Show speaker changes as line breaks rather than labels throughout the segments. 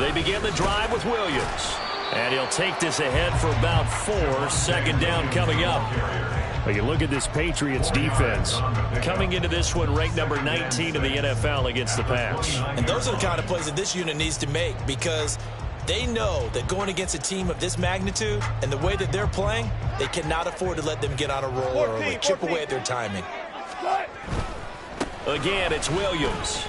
They begin the drive with Williams. And he'll take this ahead for about 4. Second down coming up.
Well, you look at this Patriots defense.
Coming into this one ranked number 19 in the NFL against the pass.
And those are the kind of plays that this unit needs to make, because they know that going against a team of this magnitude and the way that they're playing, they cannot afford to let them get on a roll or chip away at their timing.
Again, it's Williams.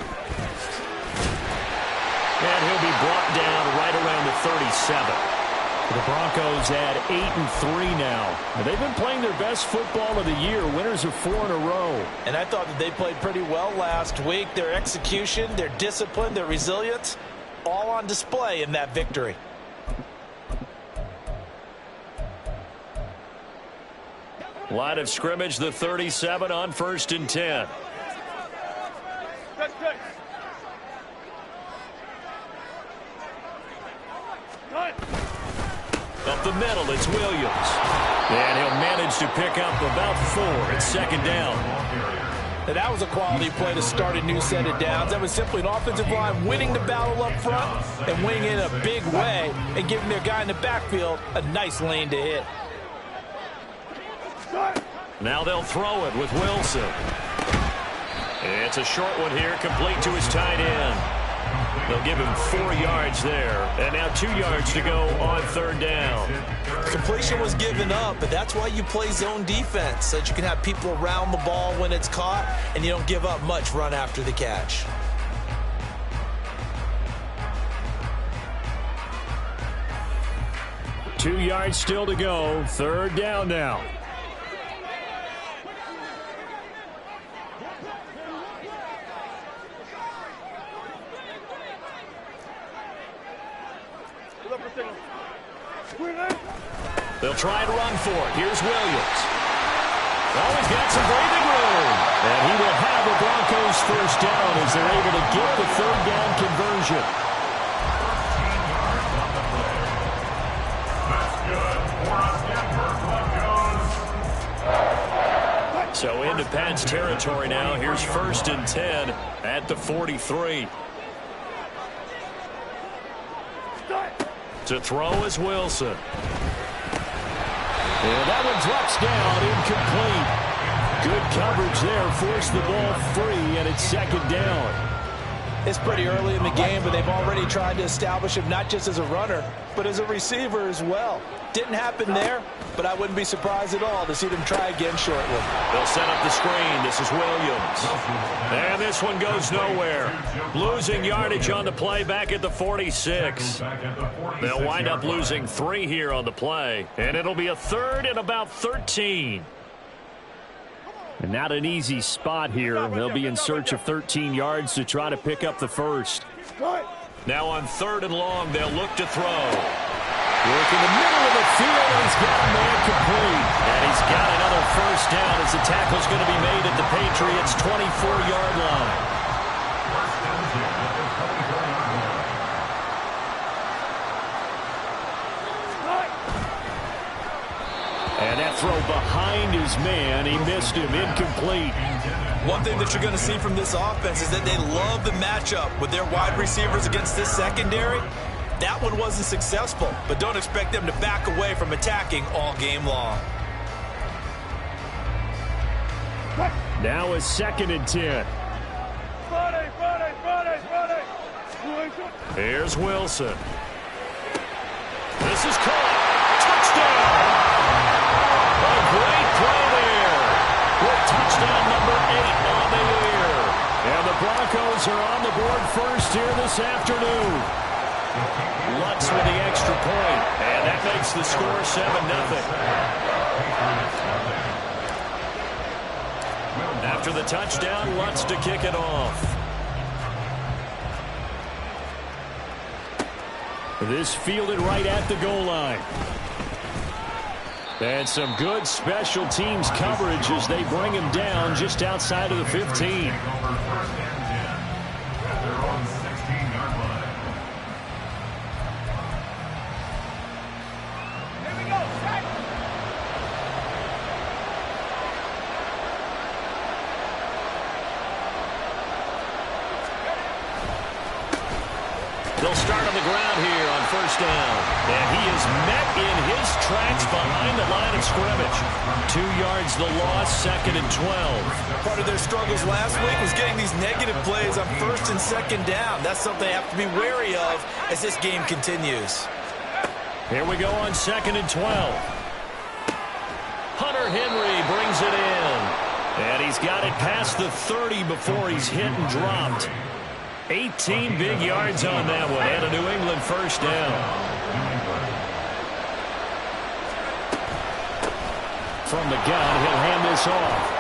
And he'll be brought down right around the 37.
The Broncos at 8-3 now. And they've been playing their best football of the year. Winners of 4 in a row.
And I thought that they played pretty well last week. Their execution, their discipline, their resilience, all on display in that victory.
Line of scrimmage, the 37 on 1st and 10. Up the middle, it's Williams. And he'll manage to pick up about 4. It's second down.
Now that was a quality play to start a new set of downs. That was simply an offensive line winning the battle up front and winning in a big way and giving their guy in the backfield a nice lane to hit.
Now they'll throw it with Wilson. It's a short one here, complete to his tight end. They'll give him 4 yards there. And now 2 yards to go on 3rd down.
Completion was given up, but that's why you play zone defense, so that you can have people around the ball when it's caught, and you don't give up much run after the catch.
Two yards still to go. 3rd down now.
They'll try and run for it. Here's Williams. Oh, he's got some breathing room. And he will have a Broncos 1st down as they're able to get the 3rd down conversion. So into Pat's territory now. Here's 1st and 10 at the 43. To throw is Wilson. And that one drops down, incomplete. Good coverage there, forced the ball free, and it's 2nd down.
It's pretty early in the game, but they've already tried to establish him not just as a runner, but as a receiver as well. Didn't happen there, but I wouldn't be surprised at all to see them try again shortly.
They'll set up the screen. This is Williams. And this one goes nowhere. Losing yardage on the play back at the 46. They'll wind up losing 3 here on the play, and it'll be a 3rd and about 13.
And not an easy spot here. They'll be in search of 13 yards to try to pick up the 1st.
Now on 3rd and long, they'll look to throw. Work in the middle of the field, and he's got a man complete. And he's got another 1st down as the tackle's going to be made at the Patriots' 24-yard line. And that throw behind his man, he missed him, incomplete.
One thing that you're going to see from this offense is that they love the matchup with their wide receivers against this secondary. That one wasn't successful, but don't expect them to back away from attacking all game long.
Now a 2nd and 10.
Here's Wilson. This is caught. Touchdown! A great play there. With touchdown number 8 on the year. And the Broncos are on the board first here this afternoon. Lutz with the extra point, and that makes the score 7-0. After the touchdown, Lutz to kick it off.
This fielded right at the goal line. And some good special teams coverage as they bring him down just outside of the 15. They'll start on the ground here on first down. And he is met in his tracks behind the line of scrimmage. 2 yards the loss, 2nd and 12.
Part of their struggles last week was getting these negative plays on 1st and 2nd down. That's something they have to be wary of as this game continues.
Here we go on 2nd and 12. Hunter Henry brings it in. And he's got it past the 30 before he's hit and dropped. 18 big yards on that one, and a New England first down. From the gun, he'll hand this off.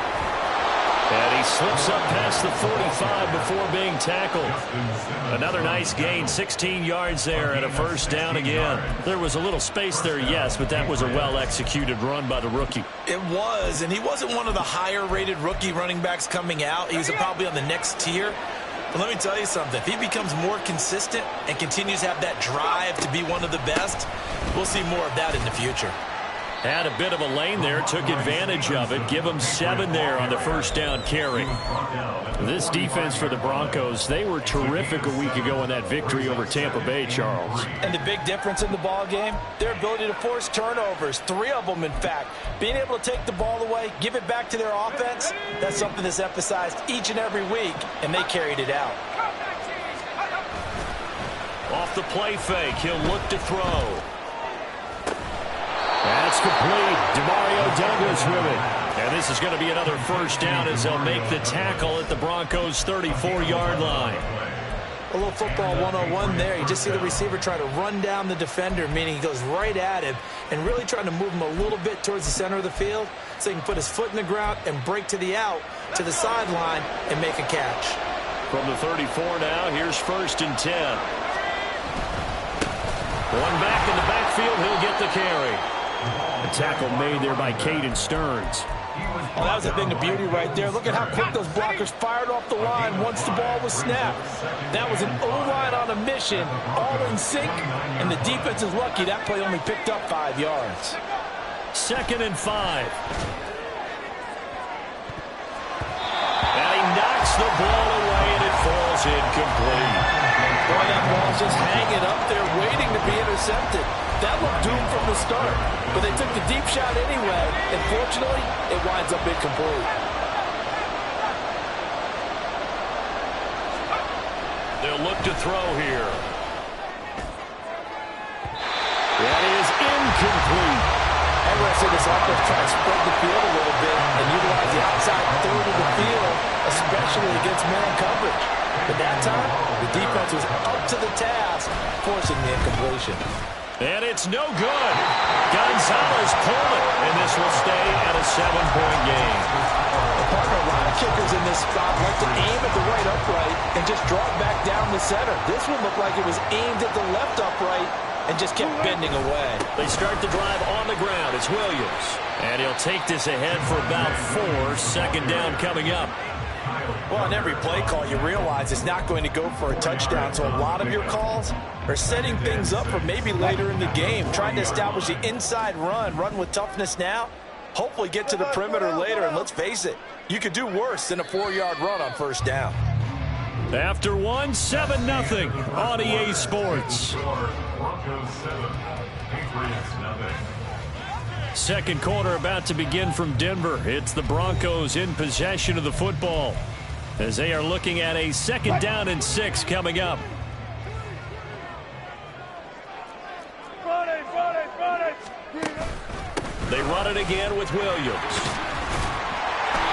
And he slips up past the 45 before being tackled. Another nice gain, 16 yards there, and a first down again. There was a little space there, yes, but that was a well-executed run by the rookie.
It was, and he wasn't one of the higher-rated rookie running backs coming out. He was probably on the next tier. But let me tell you something. If he becomes more consistent and continues to have that drive to be one of the best, we'll see more of that in the future.
Had a bit of a lane there, took advantage of it. Give him 7 there on the first down carry. This defense for the Broncos, they were terrific a week ago in that victory over Tampa Bay, Charles.
And the big difference in the ball game, their ability to force turnovers, 3 of them in fact. Being able to take the ball away, give it back to their offense, that's something that's emphasized each and every week, and they carried it out.
Off the play fake, he'll look to throw. That's complete. Demario Douglas with it. And this is going to be another first down as they'll make the tackle at the Broncos' 34-yard line.
A little football 101 there. You just see the receiver try to run down the defender, meaning he goes right at him and really trying to move him a little bit towards the center of the field so he can put his foot in the ground and break to the out, to the sideline, and make a catch.
From the 34 now, here's 1st and 10. One back in the backfield, he'll get the carry. A tackle made there by Caden Stearns.
Oh, that was a thing of beauty right there. Look at how quick those blockers fired off the line once the ball was snapped. That was an O-line on a mission, all in sync, and the defense is lucky that play only picked up 5 yards.
2nd and 5. And he knocks the ball away, and it falls incomplete.
Boy, that ball's just hanging up there, waiting to be intercepted. That looked doomed from the start, but they took the deep shot anyway, and fortunately, it winds up incomplete.
They'll look to throw here. That is incomplete.
Everyone said this offense trying to spread the field a little bit and utilize the outside third of the field, especially against man coverage. But that time, the defense was up to the task, forcing the incompletion.
And it's no good. Gonzalez pulled it, and this will stay at a 7-point game.
The partner, a lot of kickers in this spot like to aim at the right upright and just draw it back down the center. This one looked like it was aimed at the left upright and just kept bending away.
They start the drive on the ground. It's Williams. And he'll take this ahead for about 4. 2nd down coming up.
Well, on every play call, you realize it's not going to go for a touchdown. So a lot of your calls are setting things up for maybe later in the game, trying to establish the inside run with toughness now, hopefully get to the perimeter later. And let's face it, you could do worse than a 4-yard run on 1st down.
After 7-0 on EA Sports. Second quarter about to begin from Denver. It's the Broncos in possession of the football as they are looking at a 2nd down and 6 coming up. They run it again with Williams.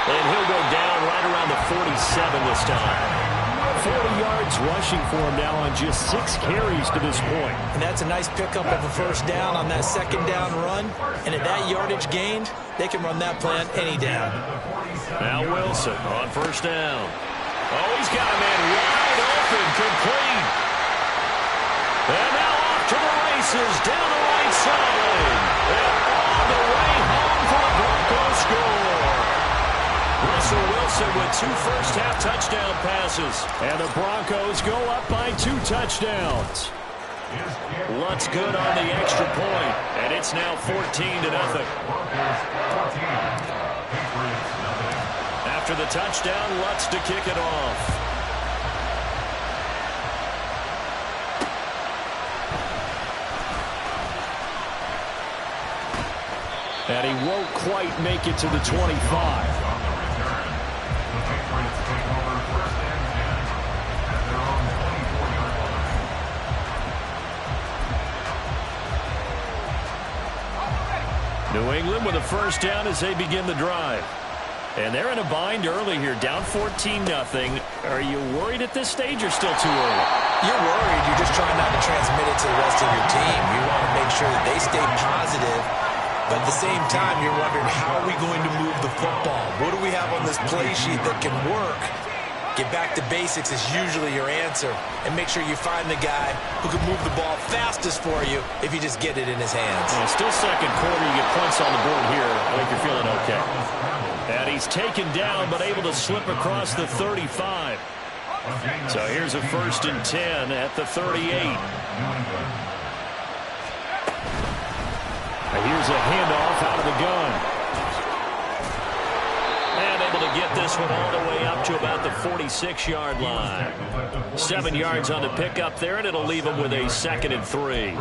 And he'll go down right around the 47 this time. 40 yards rushing for him now on just 6 carries to this point.
And that's a nice pickup of a 1st down on that 2nd down run. And at that yardage gained, they can run that play on any down.
Now Wilson on 1st down. Oh, he's got a man wide open, complete. And now off to the races, down the right side. And on the way home for the Broncos score. Russell Wilson with 2 first-half touchdown passes. And the Broncos go up by 2 touchdowns. Lutz good on the extra point. And it's now 14-0. After the touchdown, Lutz to kick it off.
And he won't quite make it to the 25. New England with a first down as they begin the drive. And they're in a bind early here, down 14-0. Are you worried at this stage or still too early?
You're worried. You're just trying not to transmit it to the rest of your team. You want to make sure that they stay positive. But at the same time, you're wondering, how are we going to move the football? What do we have on this play sheet that can work? Get back to basics is usually your answer. And make sure you find the guy who can move the ball fastest for you if you just get it in his hands.
Well, still second quarter. You get points on the board here. I think you're feeling okay. And he's taken down, but able to slip across the 35. So here's a 1st and 10 at the 38. Here's a handoff out of the gun. And able to get this one all the way up to about the 46-yard line. 7 yards on the pickup there, and it'll leave him with a 2nd and 3.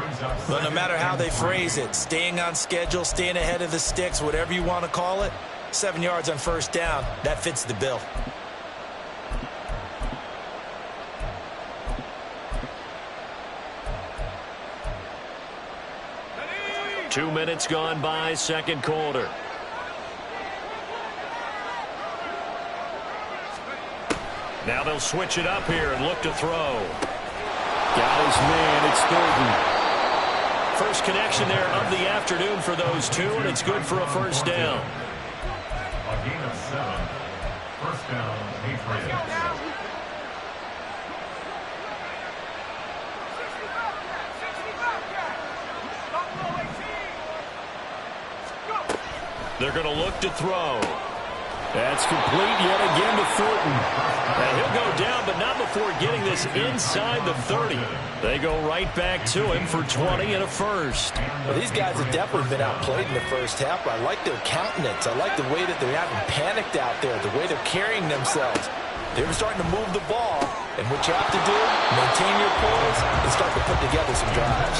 But no matter how they phrase it, staying on schedule, staying ahead of the sticks, whatever you want to call it, 7 yards on 1st down, that fits the bill.
Two minutes gone by, second quarter. Now they'll switch it up here and look to throw. Got his man, it's Thornton. First connection there of the afternoon for those two, and it's good for a 1st down.
A gain of 7. 1st down, Patriots.
They're going to look to throw. That's complete yet again to Thornton. And he'll go down, but not before getting this inside the 30. They go right back to him for 20 and a 1st.
Well, these guys have definitely been outplayed in the first half. I like their countenance. I like the way that they haven't panicked out there, the way they're carrying themselves. They're starting to move the ball. And what you have to do, maintain your poise and start to put together some drives.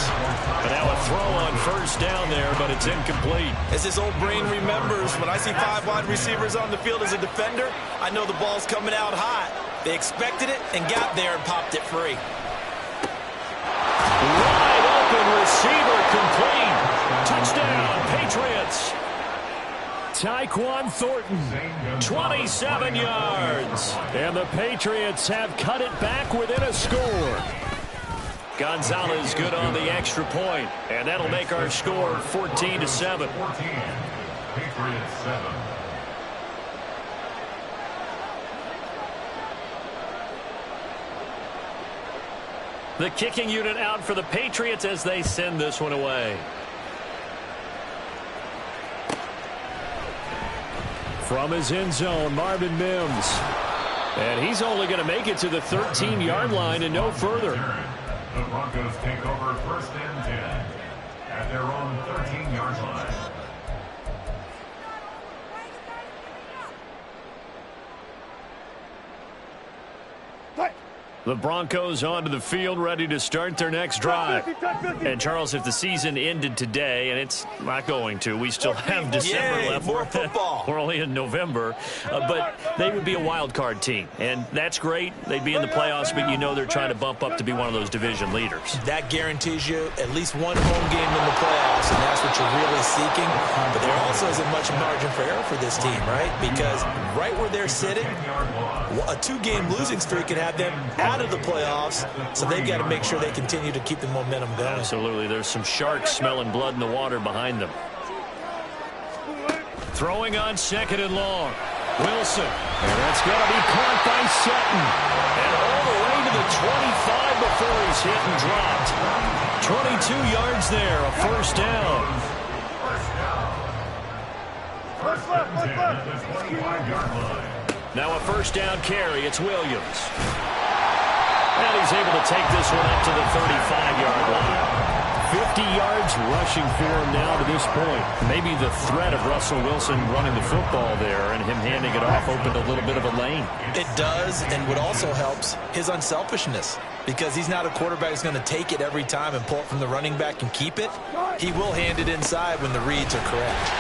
And now a throw on 1st down there, but it's incomplete.
As this old brain remembers, when I see 5 wide receivers on the field as a defender, I know the ball's coming out hot. They expected it and got there and popped it free.
Wide open receiver complete. Touchdown, Patriots. Tyquan Thornton, 27 yards. And the Patriots have cut it back within a score. Gonzalez good on the extra point, and that'll make our score 14-7.
14. Patriots 7.
The kicking unit out for the Patriots as they send this one away. From his end zone, Marvin Mims. And he's only going to make it to the 13-yard line and no further.
The Broncos take over 1st and 10 at their own 13-yard line.
The Broncos onto the field, ready to start their next drive. And, Charles, if the season ended today, and it's not going to, we still have December left.
More football.
We're only in November. But they would be a wild card team. And that's great. They'd be in the playoffs, but you know they're trying to bump up to be one of those division leaders.
That guarantees you at least one home game in the playoffs, and that's what you're really seeking. But there also isn't much margin for error for this team, right? Because right where they're sitting, a 2-game losing streak could have them out of the playoffs, so they've got to make sure they continue to keep the momentum going.
Absolutely. There's some sharks smelling blood in the water behind them. Throwing on 2nd and long. Wilson. And that's going to be caught by Sutton. And all the way to the 25 before he's hit and dropped. 22 yards there, a 1st down. Now a 1st down carry. It's Williams. And he's able to take this one up to the 35-yard line. 50 yards rushing for him now to this point. Maybe the threat of Russell Wilson running the football there and him handing it off opened a little bit of a lane.
It does, and what also helps, his unselfishness. Because he's not a quarterback who's going to take it every time and pull it from the running back and keep it. He will hand it inside when the reads are correct.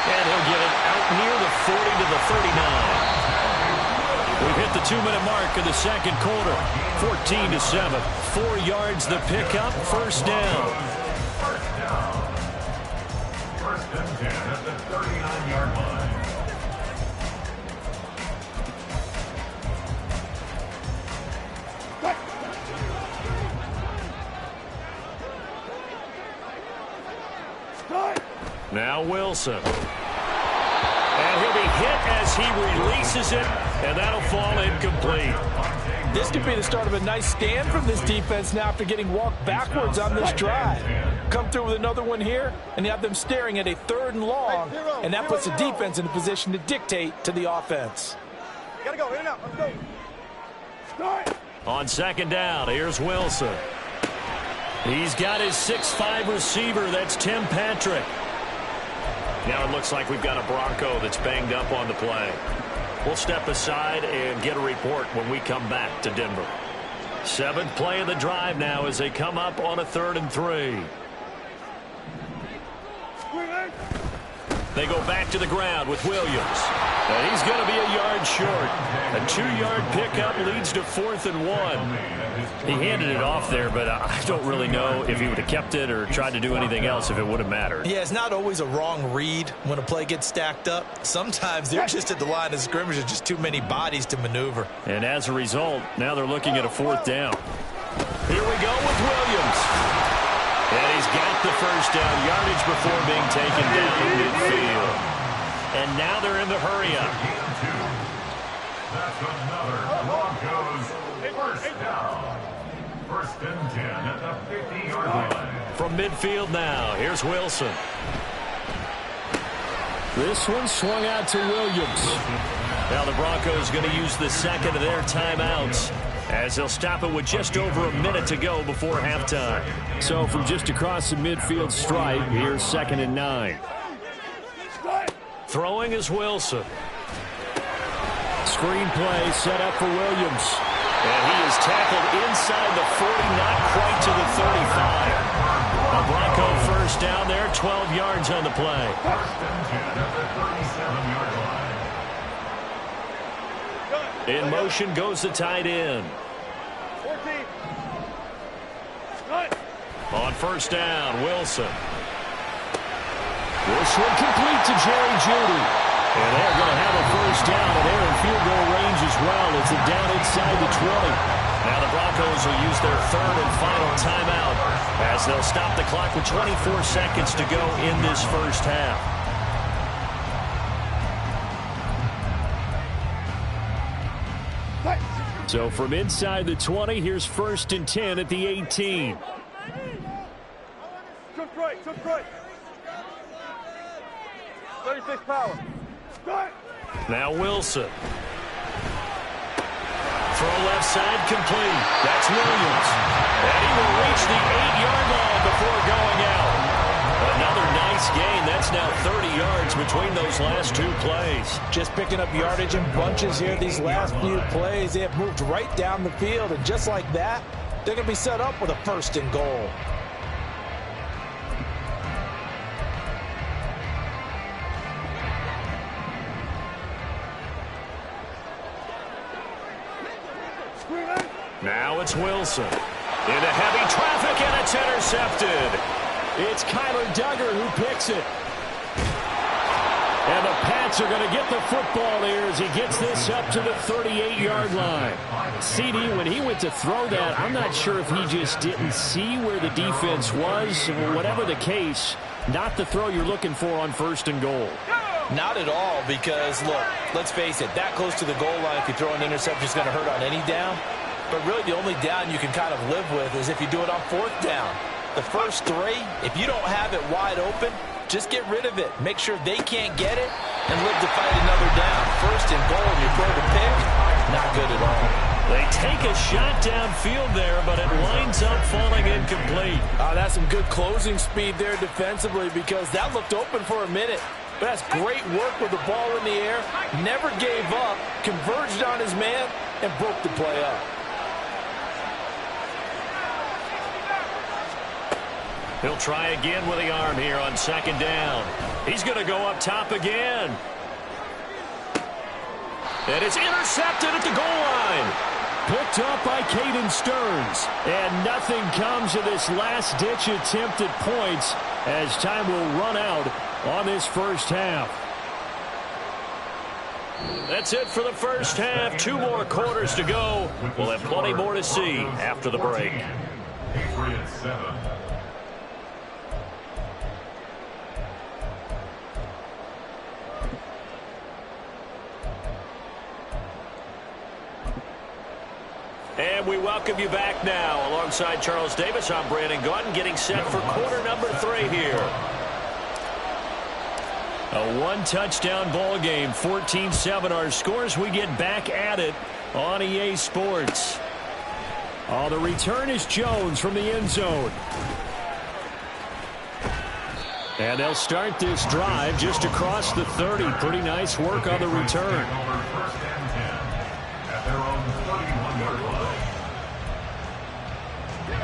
And he'll get it out near the 40 to the 39. We've hit the 2-minute mark of the second quarter. 14-7. 4 yards the pickup. First down.
First and 10 at the 39-yard line.
Now Wilson. And he'll be hit as he releases it, and that'll fall incomplete.
This could be the start of a nice stand from this defense now after getting walked backwards on this drive. Come through with another one here, and you have them staring at a 3rd and long, and that puts the defense in a position to dictate to the offense.
Gotta go, in and out, let's go. Start.
On second down, here's Wilson. He's got his 6'5" receiver. That's Tim Patrick. Now it looks like we've got a Bronco that's banged up on the play. We'll step aside and get a report when we come back to Denver. 7th play of the drive now as they come up on a 3rd and 3. They go back to the ground with Williams. And he's going to be a yard short. A 2-yard pickup leads to 4th and 1. He handed it off there, but I don't really know if he would have kept it or tried to do anything else if it would have mattered.
Yeah, it's not always a wrong read when a play gets stacked up. Sometimes they're just at the line of scrimmage. There's just too many bodies to maneuver.
And as a result, now they're looking at a 4th down. Here we go with Williams. And he's got the first down yardage before being taken down midfield. And now they're in the hurry-up.
That's another Broncos first down. First and 10 at the 50-yard line.
From midfield now, here's Wilson.
This one swung out to Williams.
Now the Broncos going to use the second of their timeouts, as they'll stop it with just over a minute to go before halftime.
So from just across the midfield stripe, here's 2nd and 9.
Throwing is Wilson.
Screen play set up for Williams.
And he is tackled inside the 40, not quite to the 35. A Bronco first down there, 12 yards on the play.
First and 10 at the 37-yard line.
In motion goes the tight end.
14.
On first down, Wilson.
This one complete to Jerry Jeudy.
And they're going to have a first down, and they're in field goal range as well. It's a down inside the 20. Now the Broncos will use their 3rd and final timeout as they'll stop the clock with 24 seconds to go in this first half.
So from inside the 20, here's 1st and 10 at the 18.
Took right. 36 power. Start.
Now Wilson. Throw left side complete. That's Williams. And he will reach the 8-yard line before going out. Another nice gain. That's now 30 yards between those last 2 plays.
Just picking up yardage in bunches here these last few plays. They have moved right down the field, and just like that, they're going to be set up with a 1st and goal.
Now it's Wilson. Into heavy traffic, and it's intercepted.
It's Kyler Duggar who picks it. And the Pats are going to get the football here as he gets this up to the 38-yard line. CD, when he went to throw that, I'm not sure if he just didn't see where the defense was. Whatever the case, not the throw you're looking for on 1st and goal.
Not at all, because, look, let's face it, that close to the goal line, if you throw an interception, it's going to hurt on any down. But really, the only down you can kind of live with is if you do it on 4th down. The first 3, if you don't have it wide open, just get rid of it. Make sure they can't get it and live to fight another down. 1st and goal, and you throw the pick, not good at all.
They take a shot downfield there, but it winds up falling incomplete.
That's some good closing speed there defensively, because that looked open for a minute. But that's great work with the ball in the air. Never gave up, converged on his man, and broke the play up.
He'll try again with the arm here on second down. He's going to go up top again. And it's intercepted at the goal line.
Picked up by Caden Stearns. And nothing comes of this last-ditch attempt at points as time will run out on this first half.
That's it for the first half. 2 more quarters to go. We'll have plenty more to see after the break.
Patriots 7.
And we welcome you back now. Alongside Charles Davis, I'm Brandon Gaudin, getting set for quarter number 3 here.
A one-touchdown ball game, 14-7 our scores. We get back at it on EA Sports. Oh, the return is Jones from the end zone. And they'll start this drive just across the 30. Pretty nice work on the return.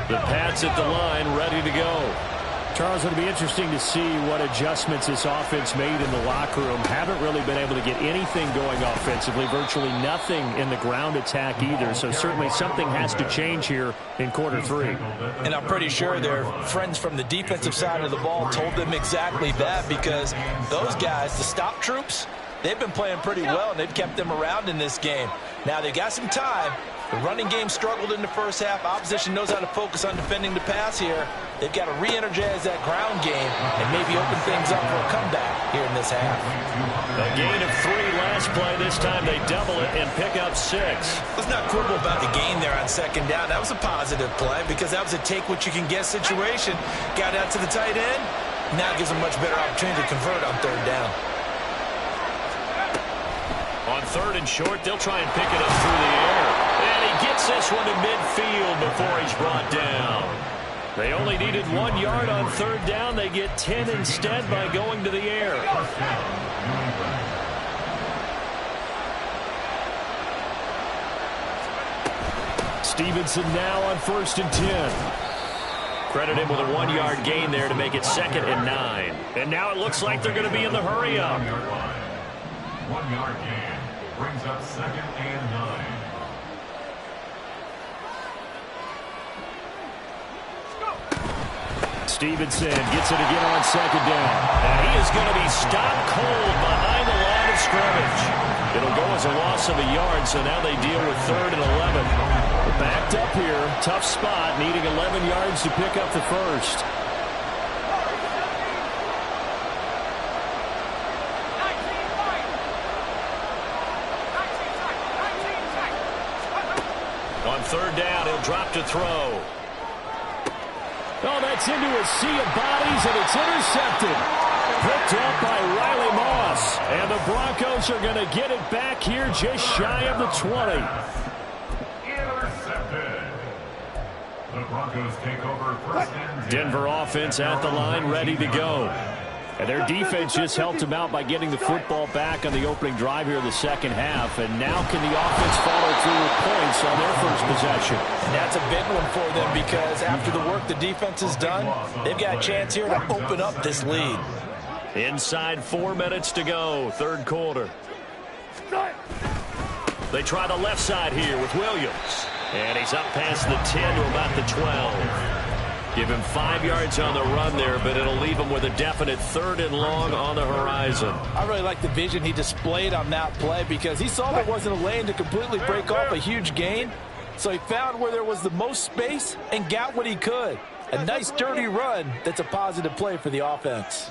The Pats at the line, ready to go. Charles, it'll be interesting to see what adjustments this offense made in the locker room. Haven't really been able to get anything going offensively. Virtually nothing in the ground attack either. So certainly something has to change here in quarter 3.
And I'm pretty sure their friends from the defensive side of the ball told them exactly that, because those guys, the stop troops, they've been playing pretty well, and they've kept them around in this game. Now, they've got some time. The running game struggled in the first half. Opposition knows how to focus on defending the pass here. They've got to re-energize that ground game and maybe open things up for a comeback here in this half.
A gain of 3 last play. This time they double it and pick up 6.
Let's not quibble about the gain there on second down. That was a positive play because that was a take-what-you-can-get situation. Got out to the tight end. Now it gives them much better opportunity to convert on third down.
On 3rd and short, they'll try and pick it up through the air. And he gets this one to midfield before he's brought down. They only needed 1 yard on 3rd down. They get 10 instead by going to the air.
Stevenson now on 1st and 10.
Credit him with a 1 yard gain there to make it 2nd and 9. And now it looks like they're going to be in the hurry up.
1 yard gain brings up 2nd and 9.
Stevenson gets it again on 2nd down.
And he is going to be stopped cold behind the line of scrimmage. It'll go as a loss of a yard, so now they deal with 3rd and 11.
We're backed up here. Tough spot, needing 11 yards to pick up the first.
On 3rd down, he'll drop to throw.
Oh, that's into a sea of bodies, and it's intercepted. Picked up by Riley Moss. And the Broncos are going to get it back here just shy of the 20.
Intercepted. The Broncos take over 1st and 10.
Denver offense at the line, ready to go. And their defense just helped them out by getting the football back on the opening drive here in the second half. And now can the offense follow through with points on their first possession?
And that's a big one for them, because after the work the defense has done, they've got a chance here to open up this lead.
Inside 4 minutes to go, 3rd quarter. They try the left side here with Williams. And he's up past the 10 to about the 12. Give him 5 yards on the run there, but it'll leave him with a definite 3rd and long on the horizon.
I really like the vision he displayed on that play, because he saw there wasn't a lane to completely break off a huge gain. So he found where there was the most space and got what he could. A nice dirty run that's a positive play for the offense.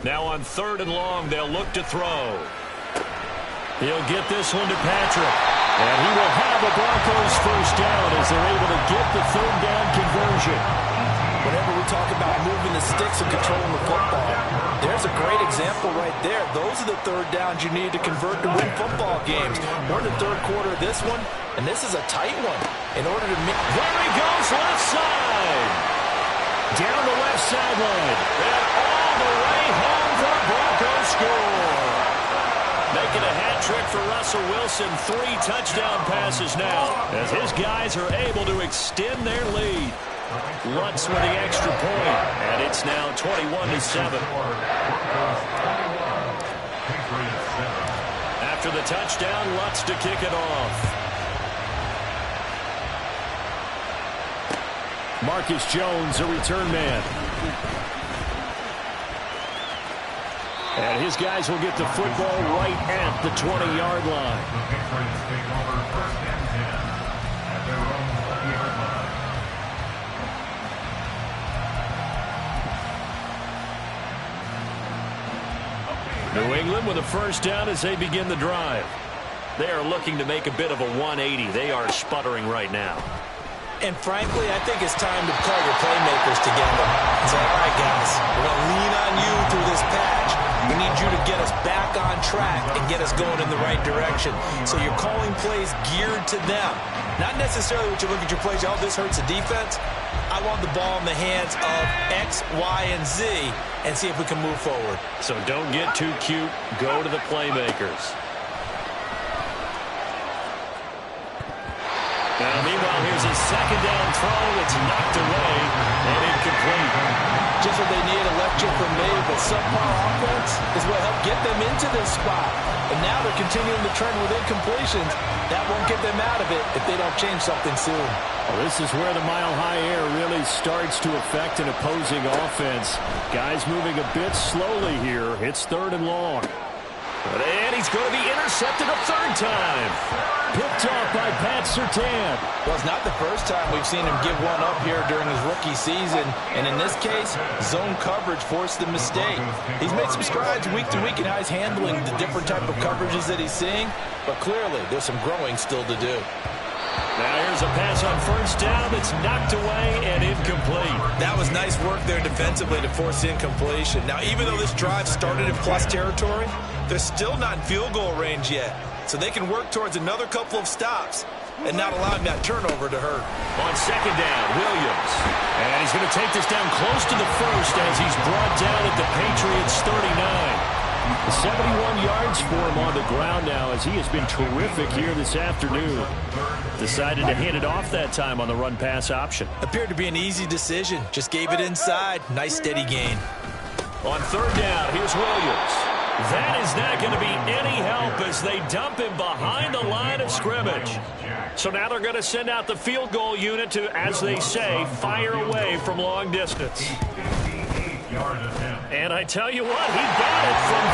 Now on 3rd and long, they'll look to throw.
He'll get this one to Patrick. And he will have the Broncos first down as they're able to get the 3rd down conversion.
Whenever we talk about moving the sticks and controlling the football, there's a great example right there. Those are the 3rd downs you need to convert to win football games. We're in the 3rd quarter of this one, and this is a tight one. In order to make...
There he goes, left side.
Down the left sideline.
And all the way home for a Broncos score. Russell Wilson 3 touchdown passes now as his guys are able to extend their lead. Lutz with the extra point, and it's now 21-7. After the touchdown, Lutz to kick it off.
Marcus Jones, a return man. And his guys will get the football right at the 20-yard line.
New England with a first down as they begin the drive. They are looking to make a bit of a 180. They are sputtering right now.
And frankly, I think it's time to call your playmakers together and say, all right, guys, we're going to lean on you through this patch. We need you to get us back on track and get us going in the right direction. So you're calling plays geared to them. Not necessarily what you look at your plays, oh, this hurts the defense. I want the ball in the hands of X, Y, and Z and see if we can move forward.
So don't get too cute. Go to the playmakers. Now, meanwhile, here's a second down throw. It's knocked away and incomplete.
Just what they need, a left chip from me, but subpar offense is what helped get them into this spot. And now they're continuing the trend with incompletions. That won't get them out of it if they don't change something soon.
Well, this is where the mile-high air really starts to affect an opposing offense. Guys moving a bit slowly here. It's 3rd and long.
And he's going to be intercepted a third time.
Picked off by Pat Surtain.
Well, it's not the first time we've seen him give one up here during his rookie season. And in this case, zone coverage forced the mistake. He's made some strides week to week in how he's handling the different type of coverages that he's seeing. But clearly, there's some growing still to do.
Now here's a pass on first down that's knocked away and incomplete.
That was nice work there defensively to force incompletion. Now, even though this drive started in plus territory, they're still not in field goal range yet. So they can work towards another couple of stops and not allowing that turnover to hurt.
On second down, Williams. And he's going to take this down close to the first as he's brought down at the Patriots' 39.
71 yards for him on the ground now as he has been terrific here this afternoon.
Decided to hand it off that time on the run-pass option.
Appeared to be an easy decision. Just gave it inside. Nice steady gain.
On third down, here's Williams. That is not going to be any help as they dump him behind the line of scrimmage. So now they're going to send out the field goal unit to, as they say, fire away from long distance. And I tell you what, he got it from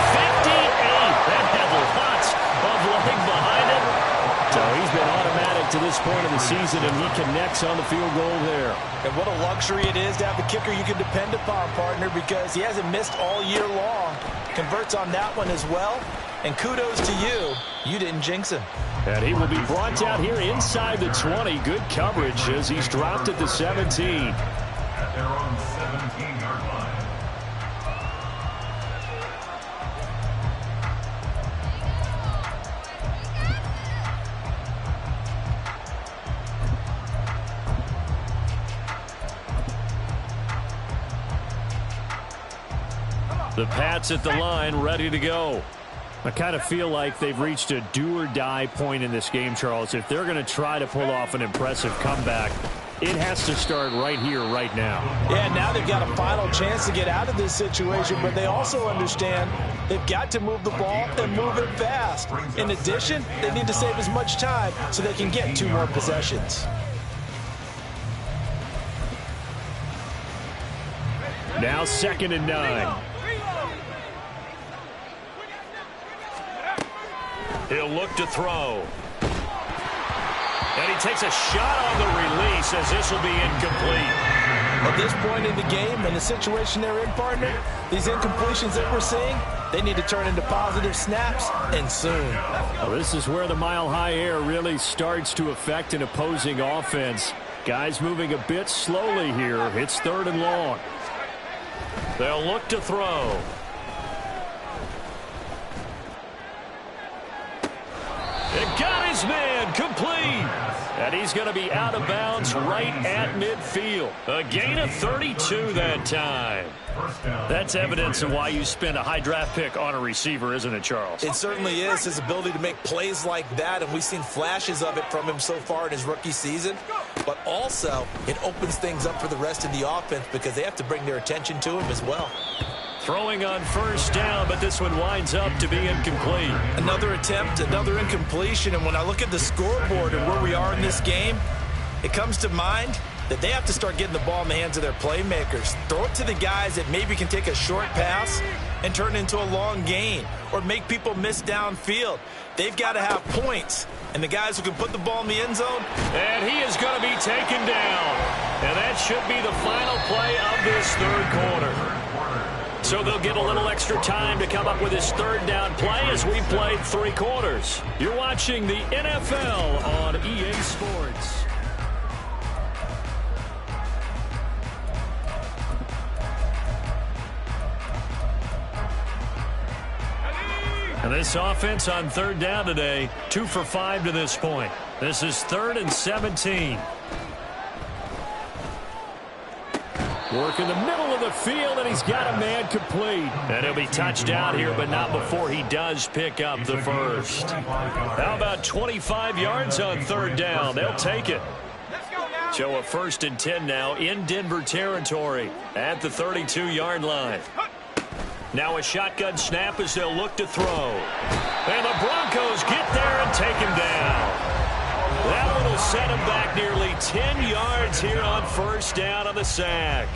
58. That had lots of leg behind it.
So he's been automatic to this point of the season, and he connects on the field goal there.
And what a luxury it is to have a kicker you can depend upon, partner, because he hasn't missed all year long. Converts on that one as well. And kudos to you. You didn't jinx him.
And he will be brought down here inside the 20. Good coverage as he's dropped at the 17.
At their own 17-yard line.
The Pats at the line, ready to go.
I kind of feel like they've reached a do-or-die point in this game, Charles. If they're going to try to pull off an impressive comeback, it has to start right here, right now.
Yeah, now they've got a final chance to get out of this situation, but they also understand they've got to move the ball and move it fast. In addition, they need to save as much time so they can get 2 more possessions.
Now 2nd and 9.
He'll look to throw. And he takes a shot on the release as this will be incomplete.
At this point in the game and the situation they're in, partner, these incompletions that we're seeing, they need to turn into positive snaps, and soon.
Well, this is where the mile-high air really starts to affect an opposing offense. Guys moving a bit slowly here. It's 3rd and long.
They'll look to throw. It got his man complete. And he's going to be out of bounds right at midfield. A gain of 32 that time. That's evidence of why you spend a high draft pick on a receiver, isn't it, Charles?
It certainly is, his ability to make plays like that, and we've seen flashes of it from him so far in his rookie season. But also, it opens things up for the rest of the offense because they have to bring their attention to him as well.
Throwing on first down, but this one winds up to be incomplete.
Another attempt, another incompletion, and when I look at the scoreboard and where we are in this game, it comes to mind that they have to start getting the ball in the hands of their playmakers. Throw it to the guys that maybe can take a short pass and turn it into a long gain or make people miss downfield. They've got to have points, and the guys who can put the ball in the end zone.
And he is going to be taken down. And that should be the final play of this third quarter. So they'll get a little extra time to come up with his third down play as we played 3 quarters. You're watching the NFL on EA Sports. And this offense on third down today, 2 for 5 to this point. This is 3rd and 17. Work in the middle of the field, and he's got a man complete. And he'll be touched down here, but not before he does pick up the first. How about 25 yards on third down? They'll take it. So a 1st and 10 now in Denver territory at the 32-yard line. Now a shotgun snap as they'll look to throw. And the Broncos get there and take him down. That one will set him back nearly 10 yards here on first down on the sack.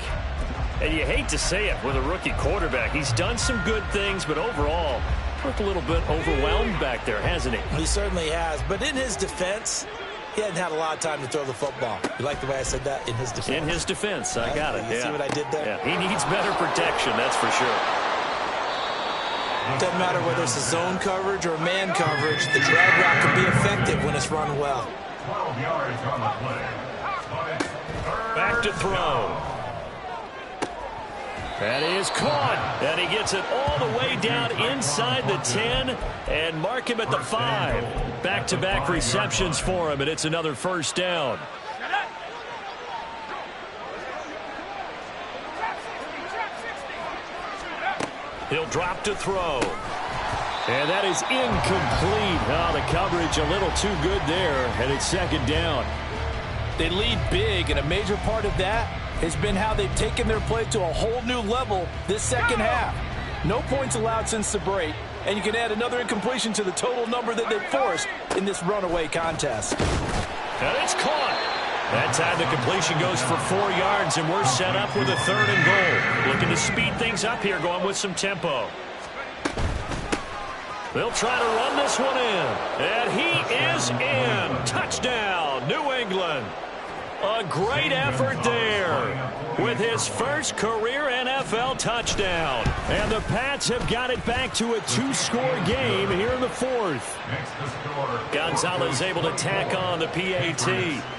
And you hate to say it with a rookie quarterback. He's done some good things, but overall, looked a little bit overwhelmed back there, hasn't he?
He certainly has. But in his defense, he hadn't had a lot of time to throw the football. You like the way I said that? In his defense?
In his defense. I got it.
You see what I did there?
Yeah. He needs better protection, that's for sure.
Doesn't matter whether it's a zone coverage or a man coverage, the drag route can be effective when it's run well.
12 yards on the play.
Back to throw. That is caught. And he gets it all the way down inside the 10 and mark him at the 5. Back-to-back receptions for him, and it's another first down. He'll drop to throw. And that is incomplete. Oh, the coverage a little too good there, and it's 2nd down.
They lead big, and a major part of that has been how they've taken their play to a whole new level this second half. No points allowed since the break, and you can add another incompletion to the total number that they've forced in this runaway contest.
And it's caught. That time the completion goes for 4 yards, and we're set up with a 3rd and goal. Looking to speed things up here, going with some tempo. They'll try to run this one in. And he is in. Touchdown, New England. A great effort there with his first career NFL touchdown. And the Pats have got it back to a 2-score game here in the 4th. Gonzalez able to tack on the PAT.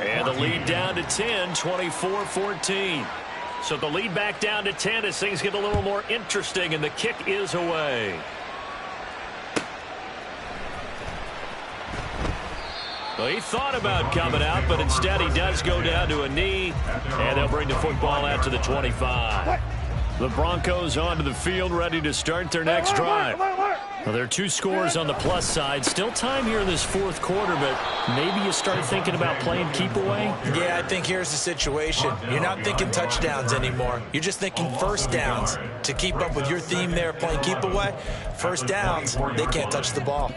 And the lead down to 10, 24-14. So the lead back down to 10 as things get a little more interesting, and the kick is away. Well, he thought about coming out, but instead he does go down to a knee, and they'll bring the football out to the 25. The Broncos onto the field, ready to start their next drive. Well, there are 2 scores on the plus side. Still time here in this 4th quarter, but maybe you start thinking about playing keep away?
Yeah, I think here's the situation. You're not thinking touchdowns anymore. You're just thinking first downs. To keep up with your theme there, playing keep away, first downs, they can't touch the ball.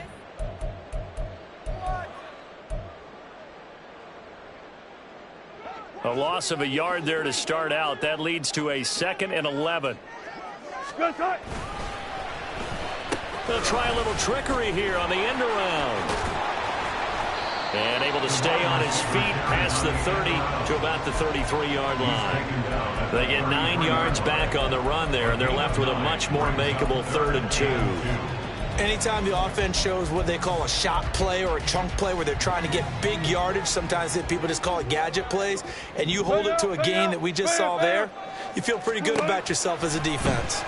A loss of a yard there to start out. That leads to a 2nd and 11. They'll try a little trickery here on the end around. And able to stay on his feet past the 30 to about the 33-yard line. They get 9 yards back on the run there, and they're left with a much more makeable 3rd and 2.
Anytime the offense shows what they call a shot play or a chunk play where they're trying to get big yardage, sometimes people just call it gadget plays, and you hold it to a gain that we just saw there, you feel pretty good about yourself as a defense.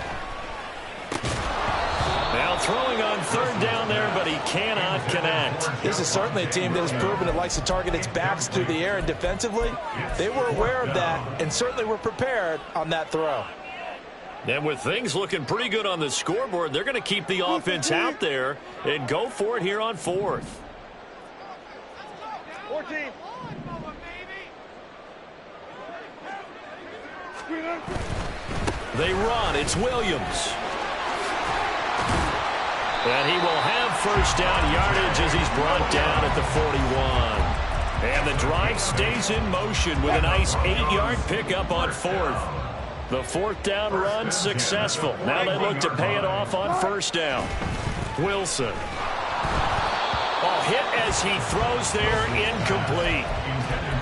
They'll throwing on third down there, but he cannot connect.
This is certainly a team that has proven it likes to target its backs through the air, and defensively, they were aware of that and certainly were prepared on that throw.
And with things looking pretty good on the scoreboard, they're going to keep the offense out there and go for it here on fourth.
14.
They run. It's Williams. And he will have first down yardage as he's brought down at the 41. And the drive stays in motion with a nice 8-yard pickup on fourth. The fourth down run successful. Now they look to pay it off on first down. Wilson. Oh, hit as he throws there, incomplete.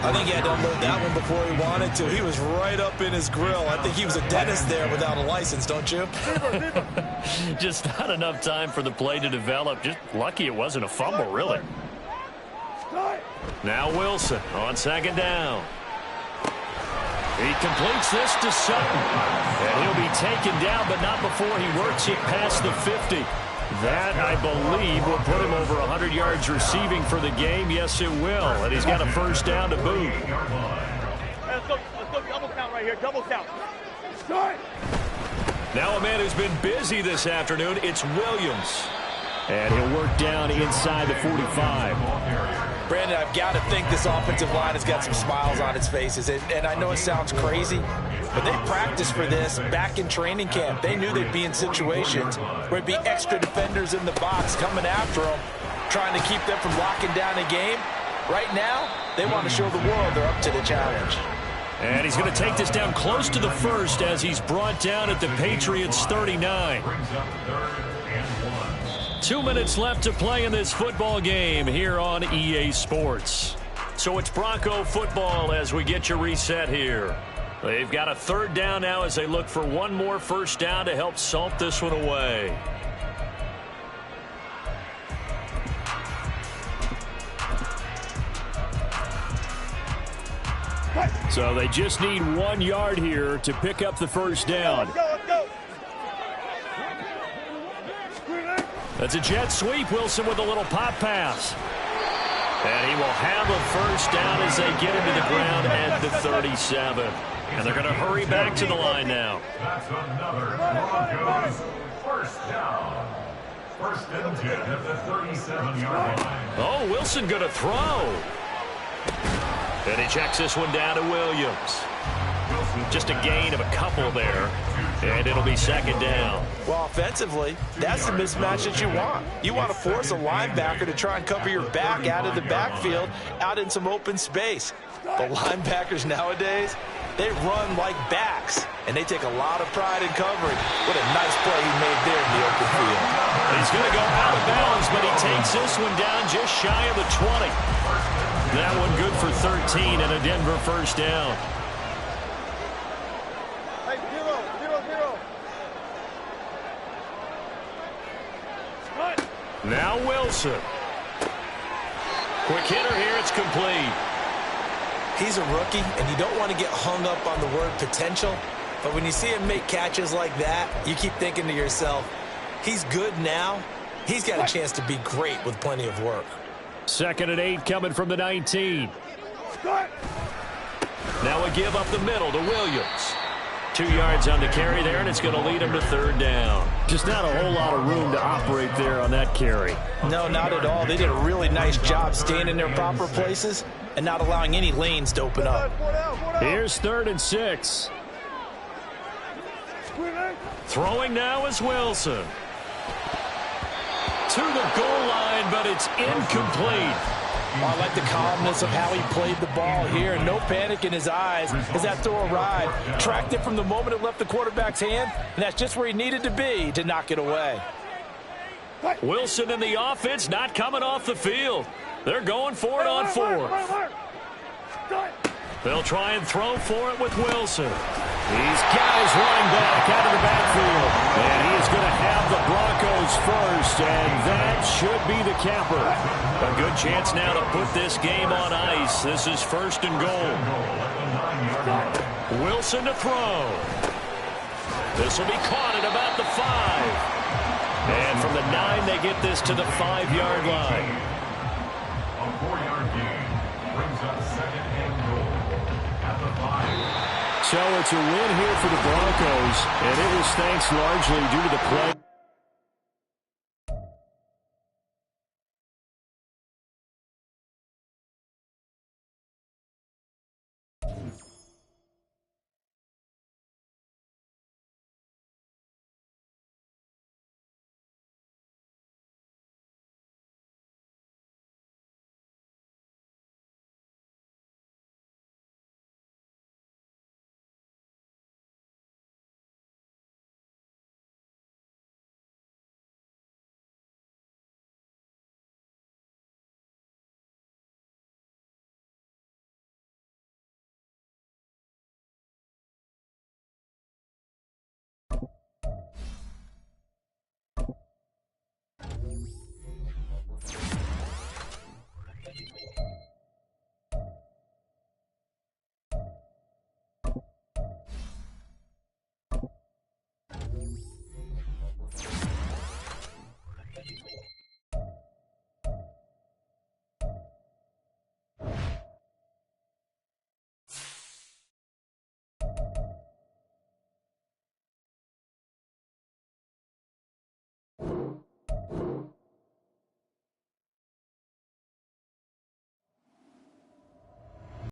I think he had to unload that one before he wanted to. He was right up in his grill. I think he was a dentist there without a license, don't you?
Just not enough time for the play to develop. Just lucky it wasn't a fumble, really. Now Wilson on second down. He completes this to Sutton. And he'll be taken down, but not before he works it past the 50. That, I believe, will put him over 100 yards receiving for the game. Yes, it will. And he's got a first down to boot.
Let's go double count right here. Double count. Start.
Now a man who's been busy this afternoon, it's Williams. And he'll work down inside the 45.
Brandon, I've got to think this offensive line has got some smiles on its faces. And I know it sounds crazy, but they practiced for this back in training camp. They knew they'd be in situations where it'd be extra defenders in the box coming after them, trying to keep them from locking down a game. Right now, they want to show the world they're up to the challenge.
And he's going to take this down close to the first as he's brought down at the Patriots' 39. 2 minutes left to play in this football game here on EA Sports. So it's Bronco football as we get you reset here. They've got a third down now as they look for one more first down to help salt this one away. So they just need 1 yard here to pick up the first down.
Let's go.
That's a jet sweep. Wilson with a little pop pass. And he will have a first down as they get into the ground at the 37. And they're going to hurry back to the line now.
That's another Broncos first down. First and 10 at the 37-yard line.
Oh, Wilson going to throw. And he checks this one down to Williams. Just a gain of a couple there. And it'll be second down.
Well, offensively, that's the mismatch that you want. You want to force a linebacker to try and cover your back out of the backfield, out in some open space. The linebackers nowadays, they run like backs, and they take a lot of pride in covering. What a nice play he made there in the open field.
He's going to go out of bounds, but he takes this one down just shy of the 20. That one good for 13 and a Denver first down.
Hey, 0-0-0. Cut.
Now Wilson. Quick hitter here, it's complete.
He's a rookie, and you don't want to get hung up on the word potential, but when you see him make catches like that, you keep thinking to yourself, he's good now. He's got a chance to be great with plenty of work.
Second and 8 coming from the 19.
Start.
Now a give up the middle to Williams. 2 yards on the carry there, and it's going to lead him to third down. Just not a whole lot of room to operate there on that carry.
No, not at all. They did a really nice job staying in their proper places and not allowing any lanes to open up.
Here's 3rd and 6. Throwing now is Wilson. To the goal line, but it's incomplete.
I like the calmness of how he played the ball here. No panic in his eyes as that throw arrived. Tracked it from the moment it left the quarterback's hand, and that's just where he needed to be to knock it away.
Wilson and the offense not coming off the field. They're going for it on fourth. They'll try and throw for it with Wilson. He's got his line back out of the backfield. And he is going to have the Broncos first, and that should be the capper. A good chance now to put this game on ice. This is 1st and goal. Wilson to throw. This will be caught at about the 5. And from the 9, they get this to the 5-yard line.
A 4-yard gain brings up second and goal at the 5.
So it's a win here for the Broncos, and it was thanks largely due to the play.